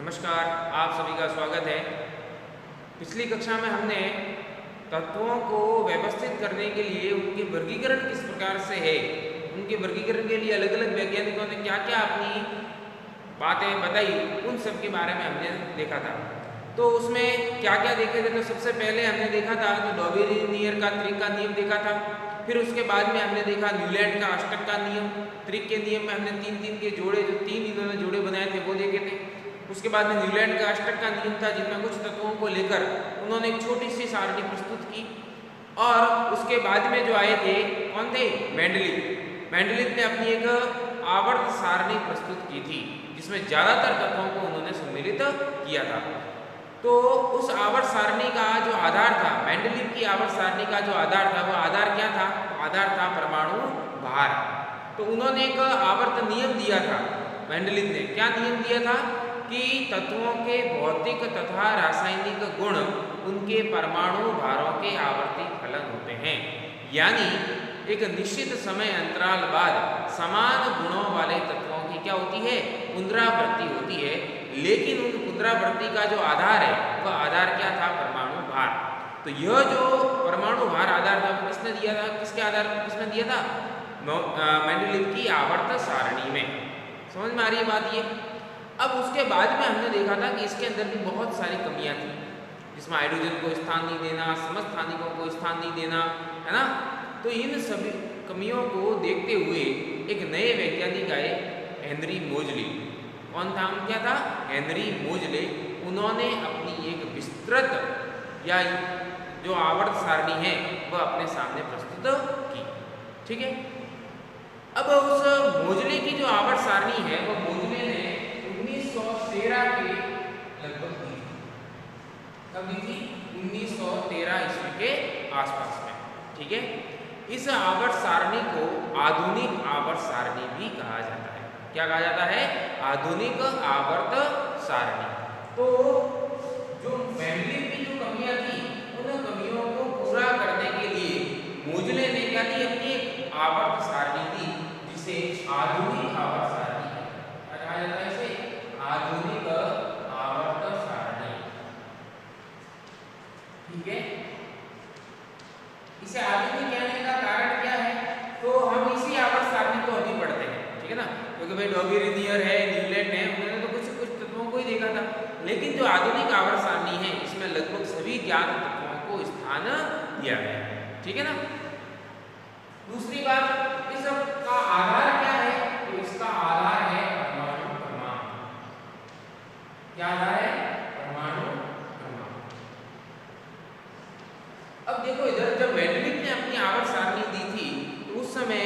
नमस्कार, आप सभी का स्वागत है। पिछली कक्षा में हमने तत्वों को व्यवस्थित करने के लिए उनके वर्गीकरण किस प्रकार से है, उनके वर्गीकरण के लिए अलग अलग वैज्ञानिकों ने क्या क्या अपनी बातें बताई, उन सब के बारे में हमने देखा था। तो उसमें क्या क्या देखे थे, तो सबसे पहले हमने देखा था तो डॉबेरिनियर का त्रिक का नियम देखा था। फिर उसके बाद में हमने देखा न्यूलैंड का अष्टक का नियम। त्रिक के नियम में हमने तीन तीन के जोड़े, जो तीन इन्होंने जोड़े बनाए थे वो देखे थे। उसके बाद में न्यूलैंड का अष्टक का नियम था, जिनमें कुछ तत्वों को लेकर उन्होंने एक छोटी सी सारणी प्रस्तुत की। और उसके बाद में जो आए थे कौन थे, मेंडलीव ने अपनी एक आवर्त सारणी प्रस्तुत की थी, जिसमें ज़्यादातर तत्वों को उन्होंने सम्मिलित किया था। तो उस आवर्त सारणी का जो आधार था, मेंडलीव की आवर्त सारणी का जो आधार था, वो आधार क्या था, आधार था परमाणु भार। तो उन्होंने एक आवर्त नियम दिया था, मेंडलीव ने क्या नियम दिया था कि तत्वों के भौतिक तथा रासायनिक गुण उनके परमाणु भारों के आवर्ती फलन होते हैं। यानी एक निश्चित समय अंतराल बाद समान गुणों वाले तत्वों की क्या होती है, पुनरावृत्ति होती है। लेकिन उन पुनरावृत्ति का जो आधार है, वह आधार क्या था, परमाणु भार। तो यह जो परमाणु भार आधार था, वो किसने दिया था, किसके आधार पर किसने दिया था, मेंडलीव की आवर्त सारणी में। समझ में आ रही है बात ये। अब उसके बाद में हमने देखा था कि इसके अंदर भी बहुत सारी कमियां थी, जिसमें हाइड्रोजन को स्थान नहीं देना, समस्थानिकों को स्थान नहीं देना, है ना। तो इन सभी कमियों को देखते हुए एक नए वैज्ञानिक आए, हेनरी मोजले। कौन था, क्या था, हेनरी मोजले। उन्होंने अपनी एक विस्तृत या जो आवर्त सारणी है वह अपने सामने प्रस्तुत की। ठीक है। अब उस मोजले की जो आवर्त सारणी है, वह मोजले ने 1913 के लगभग दी थी। कब दी थी, 1913 ईस्वी के आसपास में। ठीक है। इस आवर्त सारणी को आधुनिक आवर्त सारणी भी कहा जाता है। क्या कहा जाता है, आधुनिक आवर्त सारणी। तो जो मेंडलीव की जो कमियां थी, उन कमियों को पूरा करने के लिए मोजले ने क्या दी, अपनी एक आवर्त सारणी दी, जिसे आधुनिक आवर्त सारणी कहा जाता है। इसे आधुनिक आवर्त सारणी। ठीक है। इसे आधुनिक कहने का कारण क्या है, तो हम इसी आवर्त सारणी को अभी पढ़ते हैं। ठीक है ना, क्योंकि भाई डॉबेरिनियर है, न्यूलैंड है, उन्होंने तो कुछ कुछ तत्वों को ही देखा था। लेकिन जो आधुनिक आवर्त सारणी है, इसमें लगभग सभी ज्ञात तत्वों को स्थान दिया गया है। ठीक है ना। दूसरी बात, इस का आधार क्या है, तो इसका आधार है परमाणु क्रमांक। क्या आधार है, परमाणु क्रमांक। अब देखो इधर, जब मेंडलीव ने अपनी आवर्त सारणी दी थी, तो उस समय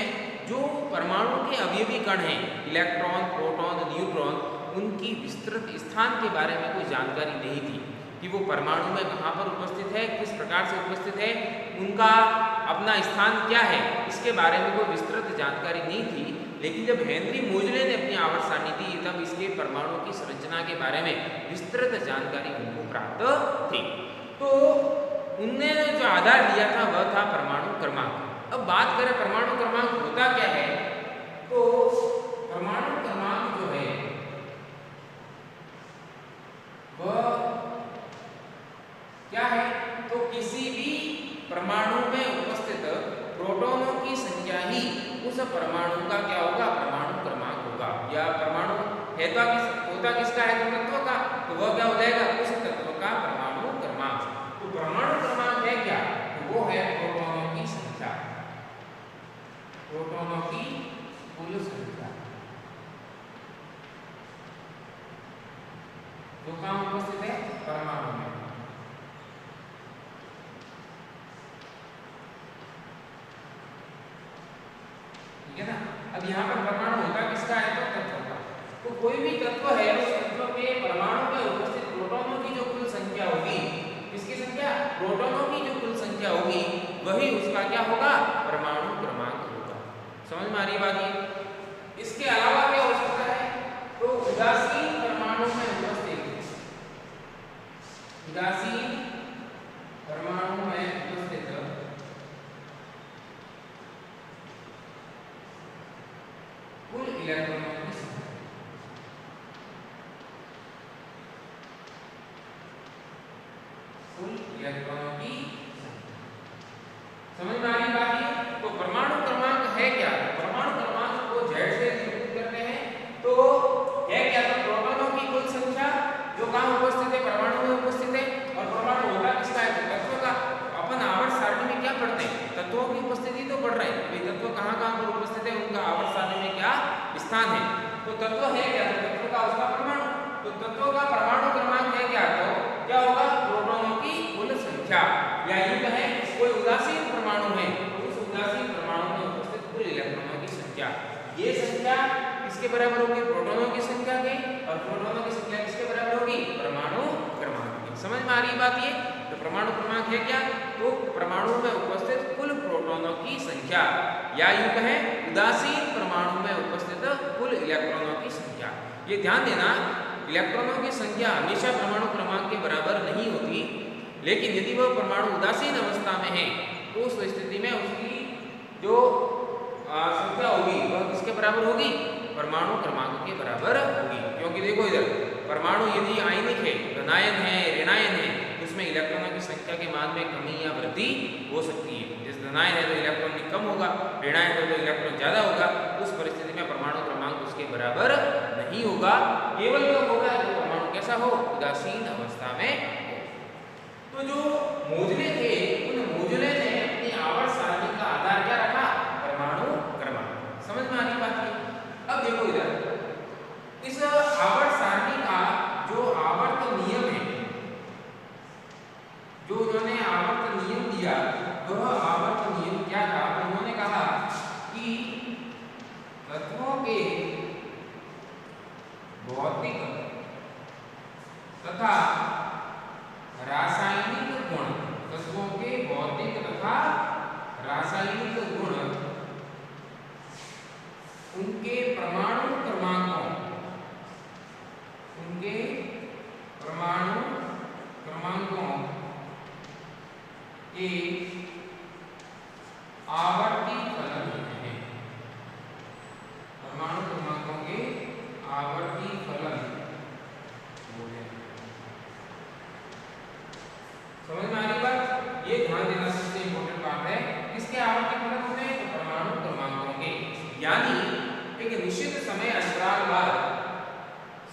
जो परमाणु के अवयवी कण हैं, इलेक्ट्रॉन, प्रोटॉन, न्यूट्रॉन, उनकी विस्तृत स्थान के बारे में कोई जानकारी नहीं थी कि वो परमाणु में कहाँ पर उपस्थित है, किस प्रकार से उपस्थित है, उनका अपना स्थान क्या है, इसके बारे में कोई विस्तृत जानकारी नहीं थी। लेकिन जब हेनरी मोजले ने अपनी आवर्त सारणी दी, तब इसके परमाणु की संरचना के बारे में विस्तृत जानकारी उनको प्राप्त थी। तो उनने जो आधार दिया था वह था परमाणु क्रमांक। अब बात करें परमाणु क्रमांक होता क्या है, तो परमाणु क्रमांक जो है वह क्या है, तो किसी भी परमाणु में उपस्थित प्रोटॉनों की संख्या ही उस परमाणु का क्या होगा, परमाणु क्रमांक होगा। या परमाणु होता किसका है, तो तत्व का, तो वह क्या हो जाएगा, उस तत्व का परमाणु क्रमांक। तो परमाणु क्रमांक है क्या, तो वो है प्रोटॉनों की संख्या, प्रोटॉनों की कुल संख्या जो कहाँ उपस्थित है, परमाणु में। ठीक है ना। अब यहाँ पर परमाणु होता किसका है, तो तत्व का। तो कोई भी तत्व है, उस तत्व के परमाणु में उपस्थित प्रोटॉनों की जो कुल संख्या होगी, किसकी संख्या, प्रोटॉनों की जो कुल संख्या होगी, वही उसका क्या होगा, परमाणु क्रमांक होगा। समझ में आ रही बात ये। इसके अलावा क्या हो सकता है, तो उदासीन परमाणु में उपस्थित, उदासीन परमाणु में उपस्थित कुल इलेक्ट्रॉनों की संख्या। कुल इलेक्ट्रॉनों की संख्या। समझ में आ रही बात ये? तो परमाणु क्रमांक है क्या? परमाणु क्रमांक को Z से निरूपित करते हैं। तो है क्या? तो प्रोटॉनों की कुल संख्या जो कहाँ उपस्थित है? परमाणु में उपस्थित है। और परमाणु होता किसका है? तत्व का। अपन आवर्त सारणी में क्या पढ़ते हैं? तत्वों की उपस्थिति तो पढ़ रहे हैं। भाई तत्व कहाँ कहाँ पर उपस्थित है, उनका आवर्त सारणी में क्या स्थान है। तो तत्व है क्या? तो तत्व का उसका परमाणु। तो तत्व का परमाणु क्रमांक है क्या? तो क्या होगा? प्रोटॉनों की कुल संख्या। या यूं कहें कोई उदासीन परमाणु है तो उस उदासीन परमाणु में उपस्थित कुल इलेक्ट्रॉनों की संख्या। ये संख्या किसके बराबर होगी? प्रोटॉनों की संख्या की। और प्रोटॉनों की संख्या किसके बराबर होगी? परमाणु क्रमांक की। समझ में आ रही बात ये? तो परमाणु क्रमांक है क्या? तो परमाणु में उपस्थित कुल प्रोटॉनों की संख्या। या यूं कहें उदासीन परमाणु में उपस्थित कुल इलेक्ट्रॉनों की संख्या। ये ध्यान देना, इलेक्ट्रॉनों की संख्या हमेशा परमाणु क्रमांक के बराबर नहीं होती, लेकिन यदि वह परमाणु उदासीन अवस्था में है तो उस स्थिति में उसकी जो संख्या होगी वह किसके बराबर होगी? परमाणु क्रमांक के बराबर होगी। क्योंकि देखो इधर परमाणु यदि आयनिक है, धनायन है, ऋणायन है, तो उसमें इलेक्ट्रॉनों की संख्या के मान में कमी या वृद्धि हो सकती है। जैसे धनायन है तो इलेक्ट्रॉन कम होगा, ऋणायन है तो इलेक्ट्रॉन ज्यादा होगा। उस परिस्थिति में परमाणु क्रमांक उसके बराबर नहीं होगा। केवल कब होगा? तो परमाणु कैसा हो? उदासीन अवस्था में। तो जो मोजले थे उन मोजले ने अपनी आवर्त सारणी का आधार क्या रखा? परमाणु क्रमांक। समझ में आ रही बात है? अब देखो इधर इस आवर्त सारणी का जो आवर्त नियम है, जो उन्होंने आवर्त नियम दिया, वह आवर्त नियम क्या था? उन्होंने कहा कि तत्वों के भौतिक तथा रासायनिक गुण, तत्वों के भौतिक तथा रासायनिक गुण उनके परमाणु क्रमांकों के आवर्ती फलन होते हैं। परमाणु क्रमांकों के आवर्ती फलन होते हैं। समझ में आ रही बात? ये ध्यान देना सबसे इंपॉर्टेंट बात है। किसके आवर्ती फलन होते हैं? तो परमाणु क्रमांकों के। यानी एक निश्चित समय अंतराल बाद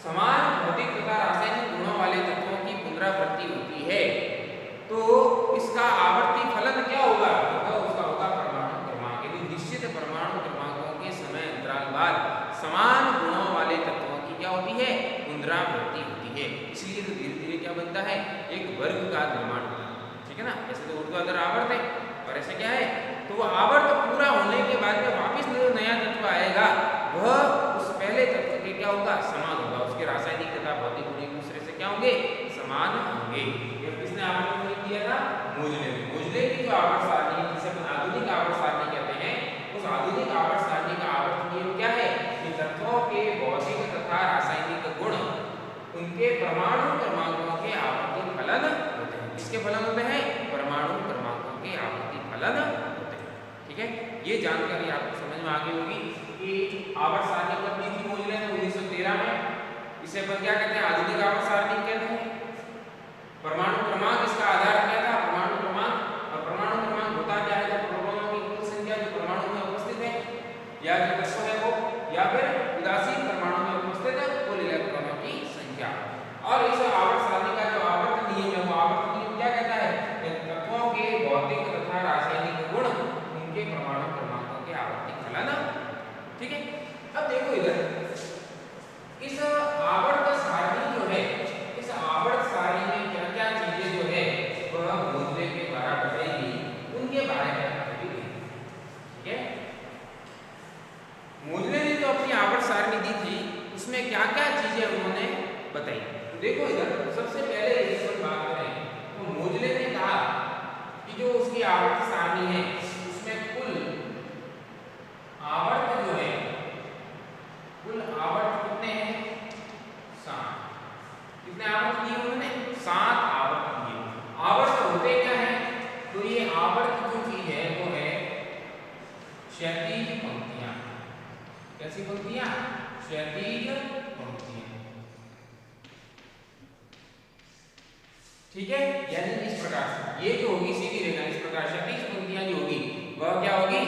समान भौतिक तथा रासायनिक गुणों वाले तत्वों की पुनरावृत्ति होती है तो इसका आवर्ती फलन क्या होगा? तो उसका होगा परमाणु क्रमांक। यदि निश्चित परमाणु क्रमांकों के समय अंतराल बाद समान गुणों वाले तत्वों की क्या होती है? पुनरावृत्ति होती है। इसलिए तो धीरे धीरे क्या बनता है? एक वर्ग का निर्माण होता है। ठीक है ना? ऐसे तो ऊर्ध्वाधर आवर्त है और ऐसे क्या है? तो वो आवर्त पूरा होने के बाद में वापिस जो नया तत्व आएगा वह उस पहले तत्व के क्या होगा? समान होगा। उसके रासायनिक तथा भौतिक गुण एक दूसरे से क्या होंगे? समान होंगे। ये किसने आवर्त नियम दिया था? मोजले ने। मोजले की जो आवर्त सारणी है, जिसे अपन आधुनिक आवर्त सारणी कहते हैं, उस आधुनिक आवर्त सारणी का आवर्त नियम क्या है? कि तत्वों के भौतिक तथा रासायनिक गुण उनके परमाणु क्रमांकों के आवर्ती फलन होते हैं। किसके फलन होते हैं? परमाणु क्रमांकों के आवर्ती फलन होते हैं। ठीक है? ये जानकारी आपको समझ में आ गई होगी कि आवर्त सारणी कब दी थी मोजले ने? 1913 में। इसे अपन क्या कहते हैं? आधुनिक आवर्त सारणी कहते हैं। परमाणु क्रमांक इसका आधार क्या था? परमाणु क्रमांक। और परमाणु क्रमांक होता क्या है? तो प्रोटॉनों की कुल संख्या जो परमाणु में उपस्थित है या जो तत्व है वो, या फिर उदासीन परमाणु में उपस्थित कुल इलेक्ट्रॉनों की संख्या। और इस आवर्त सारणी का जो आवर्त नियम है वो आवर्त नियम क्या कहता है? तत्वों के भौतिक तथा रासायनिक गुण उनके परमाणु क्रमांकों के आवर्ती फलन। ठीक है? अब देखो इधर इस आवर्त सारणी जो है, इस आवर्त सारणी में क्या क्या चीजें जो है वह मोजले के द्वारा बताई गई, उनके बारे में आपको भी। ठीक है? मोजले ने जो अपनी आवर्त सारणी दी थी उसमें क्या क्या चीजें उन्होंने बताई। तो देखो इधर सबसे पहले यदि हम बात करें तो मोजले ने कहा कि जो उसकी आवर्त सारणी है उसमें कुल आवर्त जो है, कुल आवर्त कितने हैं? 7। कितने आवर्त दिए उन्होंने? 7 आवर्त दिए। आवर्त होते क्या है? तो ये आवर्त जो चीज है वो है क्षैतिज पंक्तियां। कैसी पंक्तियां? क्षैतिज पंक्तियां। ठीक है, यानी इस प्रकार से ये जो होगी सीधी रेखा इस प्रकार से 30 पंक्तियां जो होगी वह क्या होगी,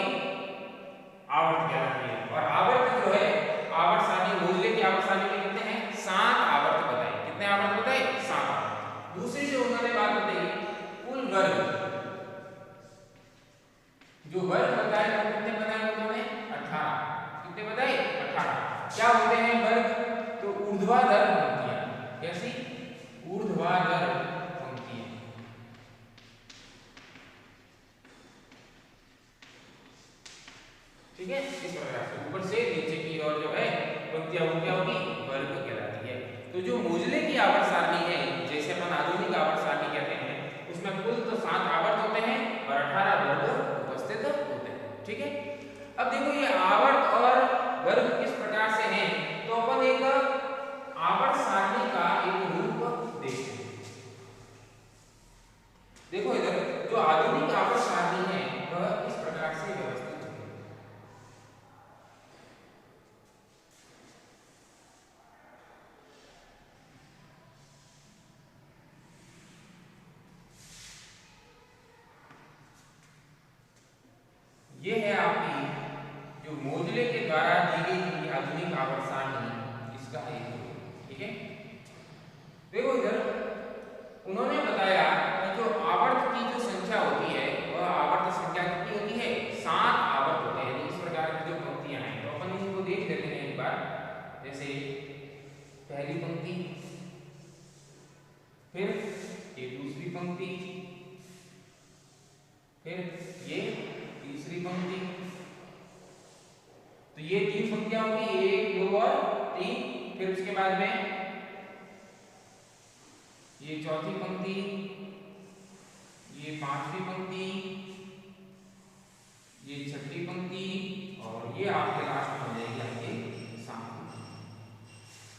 आवर्त कहलाती है। और आवर्त जो है आवर्त सारणी मोजले की आवर्त सारणी में कितने हैं, 7 आवर्त बताए। कितने आवर्त बताए, 7 आवर्त। दूसरी जो उन्होंने बात बताई कुल वर्ग, जो वर्ग बताए वो कितने बताए उन्होंने, 18। कितने बताए, 18। क्या होते हैं वर्ग, तो ऊर्ध्वाधर पंक्तियां। कैसी, ऊर्ध्वाधर पंक्तियां। ठीक है, इस प्रकार से ऊपर से नीचे की ओर जो है पंक्तियां वो क्या होगी, वर्ग कहलाती है। तो जो मोजले की आवर्त सारणी है, जैसे अपन आधुनिक आवर्त सारणी कहते हैं, उसमें कुल तो 7 आवर्त होते हैं और 18 वर्ग उपस्थित होते हैं। ठीक है, अब देखो ये आवर्त और वर्ग किस प्रकार से हैं, तो अपन एक आवर्त सारणी का एक रूप देखते हैं। देखो इधर जो आधुनिक आवर्त सारणी है वह इस प्रकार से व्यवस्थित है। ये है आपकी जो मोजले के द्वारा दी गई आधुनिक आवर्त सारणी, इसका एक रूप। ठीक है, देखो इधर उन्होंने बताया कि जो आवर्त की जो संख्या होती है वह आवर्त संख्या कितनी होती है, 7 आवर्त होते हैं। इस प्रकार की जो पंक्तियां हैं तो अपन इनको देख लेते हैं एक बार। जैसे पहली पंक्ति, फिर ये दूसरी पंक्ति, फिर ये तीसरी पंक्ति। तो ये 3 पंक्तियां होंगी, 1 2 और 3। फिर उसके बाद में ये चौथी पंक्ति, ये 5वीं पंक्ति, ये 6ठी पंक्ति और ये आपके लास्ट में हो जाएगी आपके 7वीं।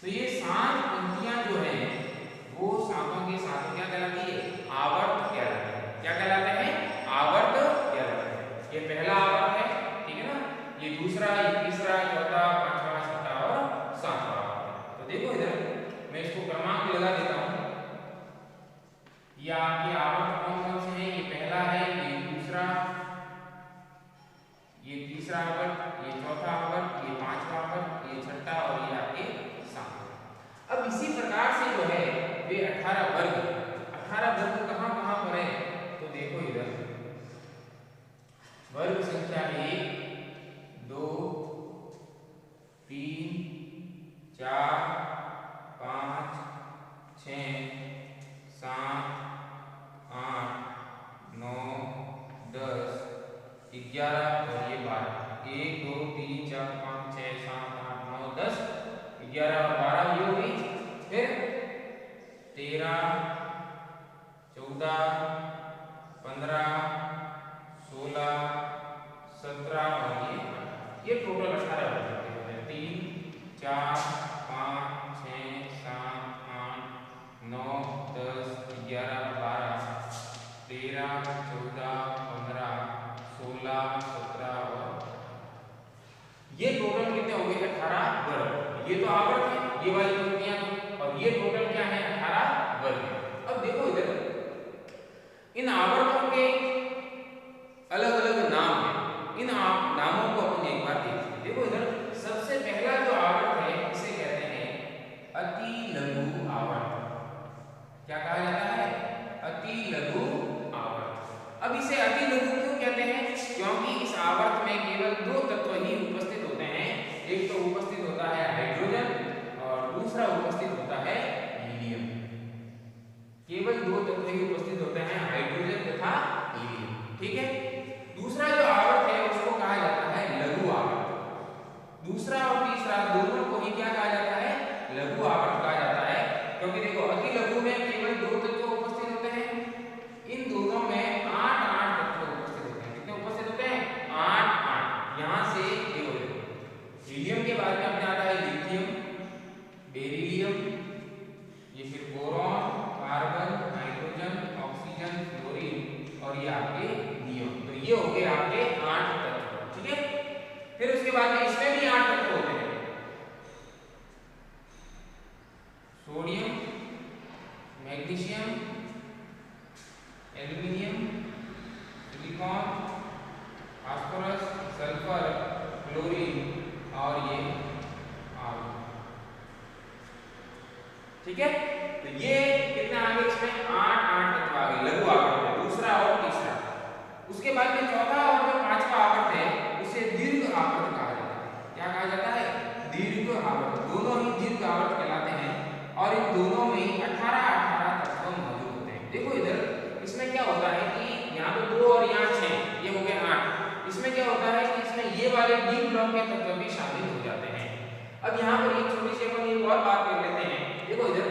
तो ये 7 पंक्तियां जो है वो सातों के साथ क्या कहलाती है, आवर्त कहलाती है। क्या कहलाते हैं, आवर्त कहलाते हैं। ये पहला आवर्त है, ठीक है ना, ये दूसरा, ये तीसरा, चौथा, 5वां, 6ठा और 7वां आवर्त। तो देखो इधर मैं इसको क्रमांक लगा देता हूं। ये आपके आवर्त कौन कौन से हैं, ये पहला है, ये दूसरा, ये तीसरा आवर्त, ये चौथा आवर्त, ये 5वां आवर्त, ये 6ठा और ये आपके 7वां। अब इसी प्रकार से जो है वे 18 वर्ग, 18 वर्ग कहां पर है, तो देखो इधर वर्ग संख्या 1 2 3 4 5 6 7 8 9 10 11 और ये 12। 1 2 3 4 5 6 7 8 9 10 11 और 12 ये हो गई। फिर 13 14 15 16 17 और ये टोटल 18 हो जाते हैं। 3 4 5 6 7 8 9 10 11 12 13 14 15 16 17 और ये टोटल कितने हो गए, 18 वर्ग। ये तो आवर्त है, ये वाली पंक्तियां तो, और ये टोटल क्या है, 18 वर्ग। अब देखो इधर इन आवर्तों के अलग अलग नाम हैं, इन नामों को अपन एक बार देखिए। देखो इधर सबसे पहला जो आवर्त है इसे कहते हैं अति लघु आवर्त। क्या कहा जाता है, अति लघु आवर्त। अब इसे अति लघु क्यों कहते हैं, क्योंकि इस आवर्त में केवल 2 तत्व ही उपस्थित होते हैं। एक तो उपस्थित होता है हाइड्रोजन और दूसरा उपस्थित होता है हीलियम। केवल 2 तत्व ही उपस्थित होते हैं, हाइड्रोजन तथा हीलियम। ठीक है, दूसरा जो आवर्त है उसको कहा जाता है लघु आवर्त। दूसरा और तीसरा दोनों को ही क्या कहा जाता है, लघु आवर्त कहा जाता है। क्योंकि देखो अति लघु में केवल 2 तत्व उपस्थित होते हैं, इन दोनों में 8 तत्व उपस्थित होते हैं। कितने उपस्थित होते हैं, 8। यहां से देखो हीलियम के बाद में अपने आता है लिथियम, बेरिलियम, ये फिर boron, carbon, nitrogen, oxygen, chlorine और ये आपके नियॉन। तो ये हो गए आपके 8 तत्व। ठीक है, फिर उसके बाद में इसमें भी 8 तत्व होते हैं, सोडियम, मैग्नीशियम, ठीक है। तो ये कितना आ गया इसमें 8 8 तत्व आ गए लघु आवर्त में, दूसरा और तीसरा। उसके बाद में चौथा और जो पांचवा आवर्त है उसे दीर्घ आवर्त कहा जाता है। क्या कहा जाता है? दीर्घ आवर्त। दोनों ही दीर्घ आवर्त कहलाते हैं और इन दोनों में 18 18 तत्व मौजूद होते हैं। देखो इधर इसमें क्या होता है कि यहाँ तो 2 और यहाँ 6, ये हो गए 8। इसमें क्या होता है कि इसमें ये वाले डी ब्लॉक के तत्व भी शामिल हो जाते हैं। अब यहाँ पर एक छोटी सी अपन एक और बात कर लेते हैं। देखो इधर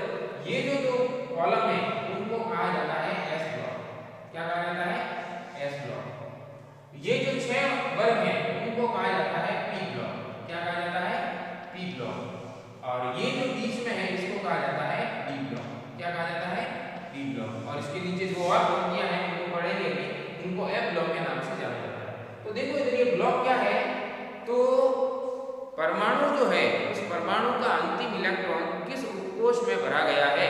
ये जो दो कॉलम है उनको कहा जाता है एस ब्लॉक। क्या कहा जाता है? S block. ये जो 6 वर्ग हैं उनको कहा जाता है पी ब्लॉक। क्या कहा जाता है? P block. और ये जो बीच में है इसको कहा जाता है डी ब्लॉक। क्या कहा जाता है? D block. और इसके नीचे जो और पंक्तियां हैं उनको पढ़ेंगे अभी, इनको एफ ब्लॉक के नाम से जाना जाता है। तो देखो इधर ये ब्लॉक क्या है, तो परमाणु जो है उस परमाणु का अंतिम इलेक्ट्रॉन किस उपकोष में भरा गया है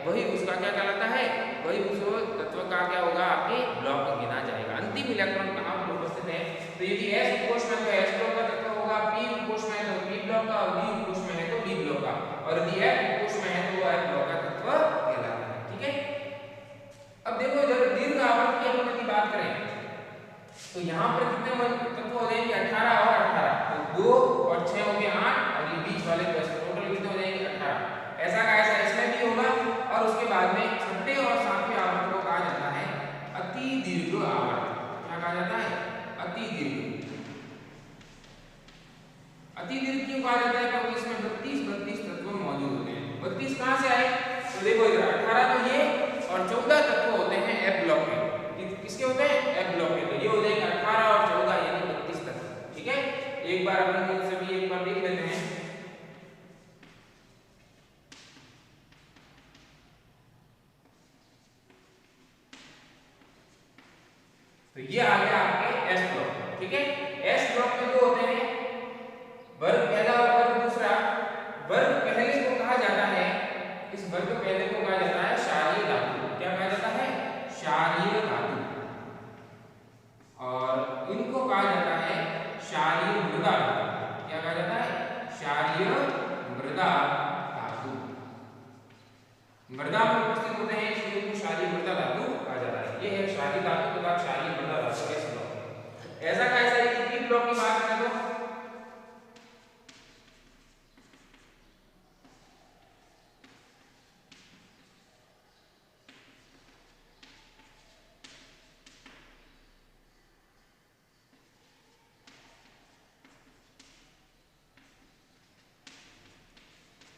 वही उसका क्या कहलाता है, वही उस तत्व का क्या होगा, आपके ब्लॉक में गिना जाएगा। अंतिम इलेक्ट्रॉन कहाँ पर उपस्थित है, तो यदि एस उपकोष में तो एस ब्लॉक का तत्व होगा, पी उपकोष में है तो पी ब्लॉक का, और डी उपकोष में है तो डी ब्लॉक का, और यदि एफ उपकोष में है तो वो एफ ब्लॉक का तत्व कहलाता है। ठीक है। अब देखो इधर दीर्घ आवर्त की अपन यदि बात करें तो यहाँ पर कितने तत्व हो जाएंगे? 18 और 18, तो 2 और 6 हो गए 8, और ये बीच वाले टोटल कितने हो जाएंगे? 18। ऐसा का ऐसा इसमें भी होगा। और उसके बाद में छठे और सातवें आवर्त को कहा जाता है अति दीर्घ आवर्त। क्या कहा जाता है? अति दीर्घ। अति दीर्घ क्यों कहा जाता है? क्योंकि इसमें 32 तत्व मौजूद होते हैं। 32 कहां से आए? तो देखो इधर 18 तो ये और 14 तत्व होते हैं एफ ब्लॉक में। किसके होते हैं? एफ ब्लॉक के। तो ये हो जाएंगे 18 और 14 यानी 32 तत्व। ठीक है। एक बार अपन सभी एक बार देख लेते हैं। तो ये आ गया आपके एस ब्लॉक। ठीक है। एस ब्लॉक में दो होते हैं, वर्ग पहला और वर्ग दूसरा। वर्ग पहले को कहा जाता है, इस वर्ग पहले को कहा जाता है क्षारीय धातु। क्या कहा जाता है? क्षारीय धातु। और इनको कहा जाता है क्षारीय मृदा धातु। क्या कहा जाता है? क्षारीय मृदा धातु। मृदा में उपस्थित होते हैं इसलिए इनको क्षारीय मृदा धातु कहा जाता है। ये है क्षारीय धातु तथा क्षारीय मृदा धातु के ब्लॉक। ऐसा का ऐसा है कि ब्लॉक की बात करें तो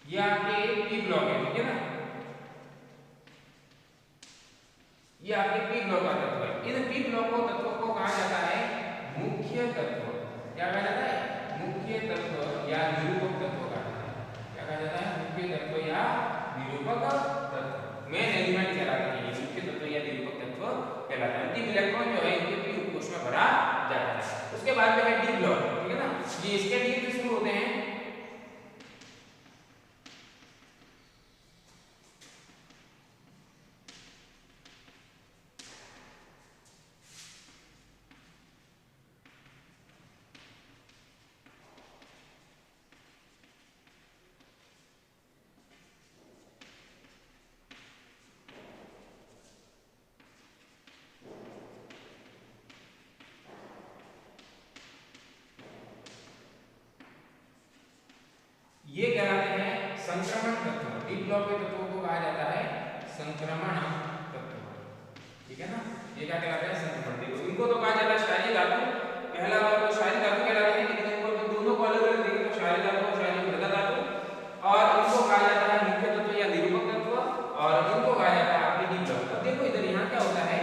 ये आपके पी ब्लॉक है। ठीक है ना, ये आपके पी ब्लॉक का तत्व है। इन पी ब्लॉक को तत्वों को कहा जाता है मुख्य तत्व। क्या कहा जाता है? मुख्य तत्व या निरूपक तत्व कहा जाता है। क्या कहा जाता है? मुख्य तत्व या निरूपक तत्व। मेन एलिमेंट कहलाते हैं ये, मुख्य तत्व या निरूपक तत्व कहलाता है। अंतिम इलेक्ट्रॉन जो है इनके पी उपकोष में भरा जाता है। उसके बाद में है डी ब्लॉक। ठीक है ना, ये इसके डी से शुरू होते हैं। ये कहलाते हैं संक्रमण तत्व। डी ब्लॉक के तत्वों को कहा जाता है संक्रमण तत्व। ठीक है ना, ये क्या कहलाते हैं? संक्रमण तत्व। इनको तो कहा जाता है क्षारीय धातु। पहला वर्ग तो क्षारीय धातु कहलाते हैं, लेकिन इनको तो दोनों को अलग अलग देखें तो क्षारीय धातु और क्षारीय मृदा धातु। और इनको कहा जाता है मुख्य तत्व या निरूपक तत्व, और इनको कहा जाता है आपके डी ब्लॉक। अब देखो इधर यहाँ क्या होता है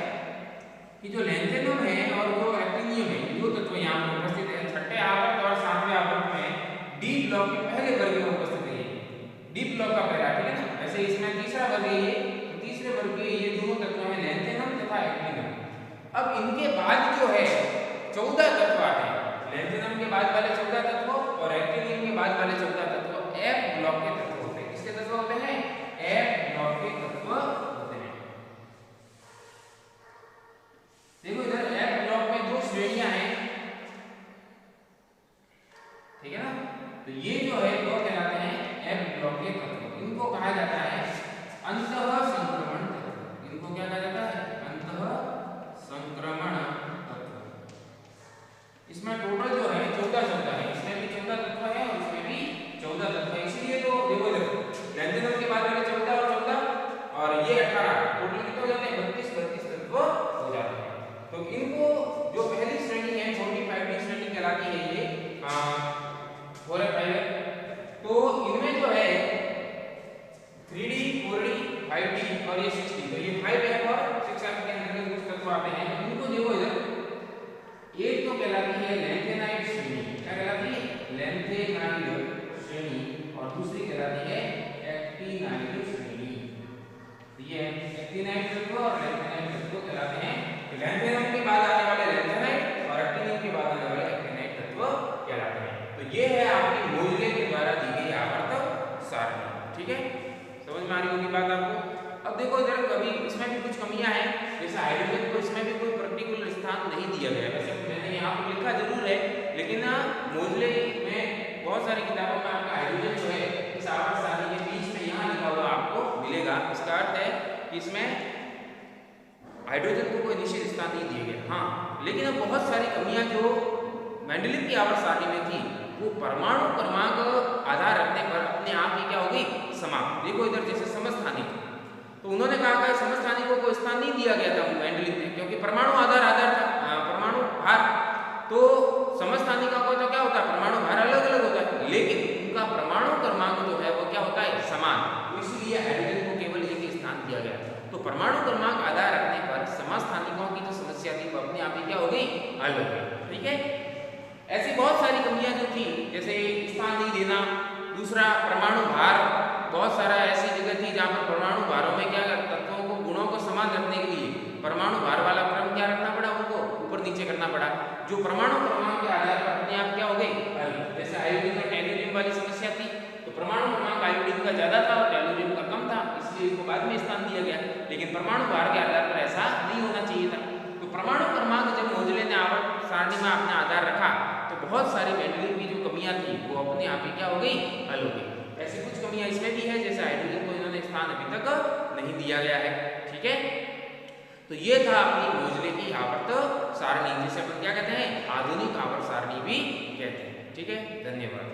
कि जो लैंथेनम है और जो एक्टिनियम है, दो तत्व यहाँ पर उपस्थित है। छठे आवर्त और सातवें आवर्त में डी ब्लॉक के पहले वर्ग में उपस्थित है। डी ब्लॉक का पहला। ठीक है ना, ऐसे इसमें तीसरा वर्ग है ये, तो तीसरे वर्ग के ये दोनों तत्व हैं लैंथेनम तथा एक्टिनियम। अब इनके बाद जो है 14 तत्व आते हैं। लैंथेनम के बाद वाले 14 तत्व और एक्टिनियम के बाद वाले 14 तत्व एफ ब्लॉक के तत्व होते हैं। किसके तत्व होते हैं? एफ ब्लॉक के तत्व होते हैं। देखो इधर एफ ब्लॉक में दो श्रेणियां हैं। ठीक है ना, तो ये जो है वो कहलाते हैं एफ ब्लॉक के तत्व। इनको कहा जाता है 5D और ये 6D, तो ये 5F और 6F के अंदर कुछ तत्व आते हैं, इनको देखो इधर। एक तो कहलाती है लैंथेनाइड श्रेणी, क्या कहलाती है? लैंथेनाइड श्रेणी, और दूसरी कहलाती है एक्टिनाइड श्रेणी। ये एक्टिनाइड तत्व और लैंथेनाइड तत्व कहलाते हैं। लैंथेनाइड के बाद आने वाले लैंथेनाइड और एक्टिनाइड के बाद आने वाले एक्टिनाइड तत्व कहलाते हैं। तो ये है आपकी मोजले के द्वारा दी गई आवर्त सारणी। ठीक है, समझ में आ रही होगी बात आपको। अब देखो इधर कभी इसमें भी कुछ कमियां हैं, जैसे हाइड्रोजन को इसमें भी कोई पर्टिकुलर स्थान नहीं दिया गया। वैसे मैंने यहाँ पर लिखा जरूर है, लेकिन मोजले में बहुत सारी किताबों में आपका हाइड्रोजन जो है इस आवर्त सारणी के बीच में यहाँ लिखा हुआ आपको मिलेगा। इसका अर्थ है कि इसमें हाइड्रोजन को कोई निश्चित स्थान नहीं दिया गया। हाँ, लेकिन अब बहुत सारी कमियां जो मेंडलीव की आवर्त सारणी में थी वो परमाणु क्रमांक आधार रखने पर अपने आप ही क्या हो गई? समाप्त। देखो इधर जैसे समस्थानिक, तो उन्होंने कहा कि समस्थानिक को कोई स्थान नहीं दिया गया था मेंडलीव में, क्योंकि परमाणु आधार था, परमाणु भार। तो समस्थानिकों का तो क्या होता है? परमाणु भार अलग अलग होता है, लेकिन उनका परमाणु क्रमांक जो है वो क्या होता है? समान। तो इसलिए हाइड्रोजन को केवल एक ही स्थान दिया गया। तो परमाणु क्रमांक आधार रखने पर समस्थानिकों की जो समस्या थी वो अपने आप ही क्या हो गई? हल हो गई। ठीक है, ऐसी बहुत सारी कमियां जो थी, जैसे स्थान नहीं देना, दूसरा परमाणु भार, बहुत सारा ऐसी जगह थी जहाँ पर परमाणु भारों में क्या तत्वों को गुणों को समान रखने के लिए परमाणु भार वाला क्रम क्या रखना पड़ा? उनको ऊपर नीचे करना पड़ा, जो परमाणु क्रमांक के आधार पर अपने आप क्या हो गई? हल। जैसे आयोडीन और टेलुरियम वाली समस्या थी, तो परमाणु क्रमांक आयोडीन का ज्यादा था और टेलुरियम का कम था, इसलिए इसको बाद में स्थान दिया गया। लेकिन परमाणु भार के आधार पर ऐसा नहीं होना चाहिए था। तो परमाणु क्रमांक जब मोजले ने आवर्त सारणी में अपना आधार रखा, तो बहुत सारी मेंडलीव की जो कमियां थी वो अपने आप ही क्या हो गई? हल हो गई। ऐसी कुछ कमियां इसमें भी है, जैसे हाइड्रोजन को इन्होंने स्थान अभी तक नहीं दिया गया है। ठीक है, तो ये था अपनी मोजले की आवर्त सारणी, जिसे अपन क्या कहते हैं? आधुनिक आवर्त सारणी भी कहते हैं। ठीक है, धन्यवाद।